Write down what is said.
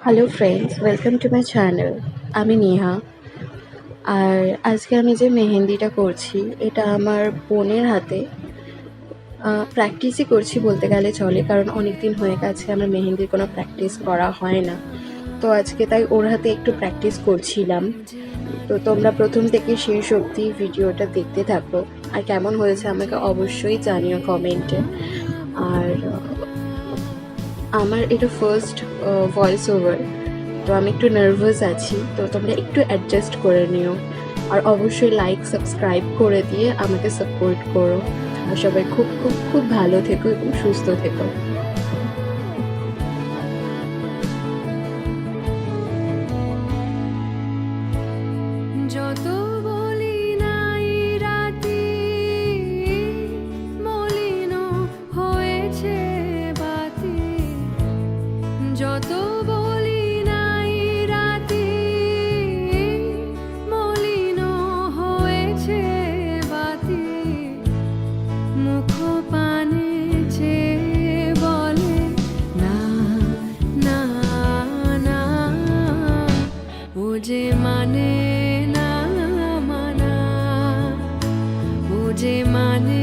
Hello friends, welcome to my channel. আমি নেহা। আর আজকে আমি যে মেহেন্দিটা করছি এটা আমার বোনের হাতে। প্র্যাকটিসই করছি বলতে গেলে চলে, কারণ অনেক দিন হয়ে গেছে আমার মেহেন্দির কোনো প্র্যাকটিস করা হয় না। তো আজকে তাই ওর হাতে একটু প্র্যাকটিস করছিলাম। তো তোমরা প্রথম থেকে শেষ অবধি ভিডিওটা দেখতে থাকো, আর কেমন হয়েছে আমাকে অবশ্যই জানিও কমেন্টে। আর আমার এটা ফার্স্ট ভয়েস ওভার, তো আমি একটু নার্ভাস আছি, তো তোমরা একটু অ্যাডজাস্ট করে নিও। আর অবশ্যই লাইক সাবস্ক্রাইব করে দিয়ে আমাকে সাপোর্ট করো। আর সবাই খুব খুব খুব ভালো থেকো এবং সুস্থ থেকো। যত বলি নাই রাতি মলিন হয়েছে বাতি, যত বলি নাই রাতি মলিন হয়েছে বাতি, মুখ পানে চেয়ে বলে না না না, ও যে মানে না মানা, ও যে মানে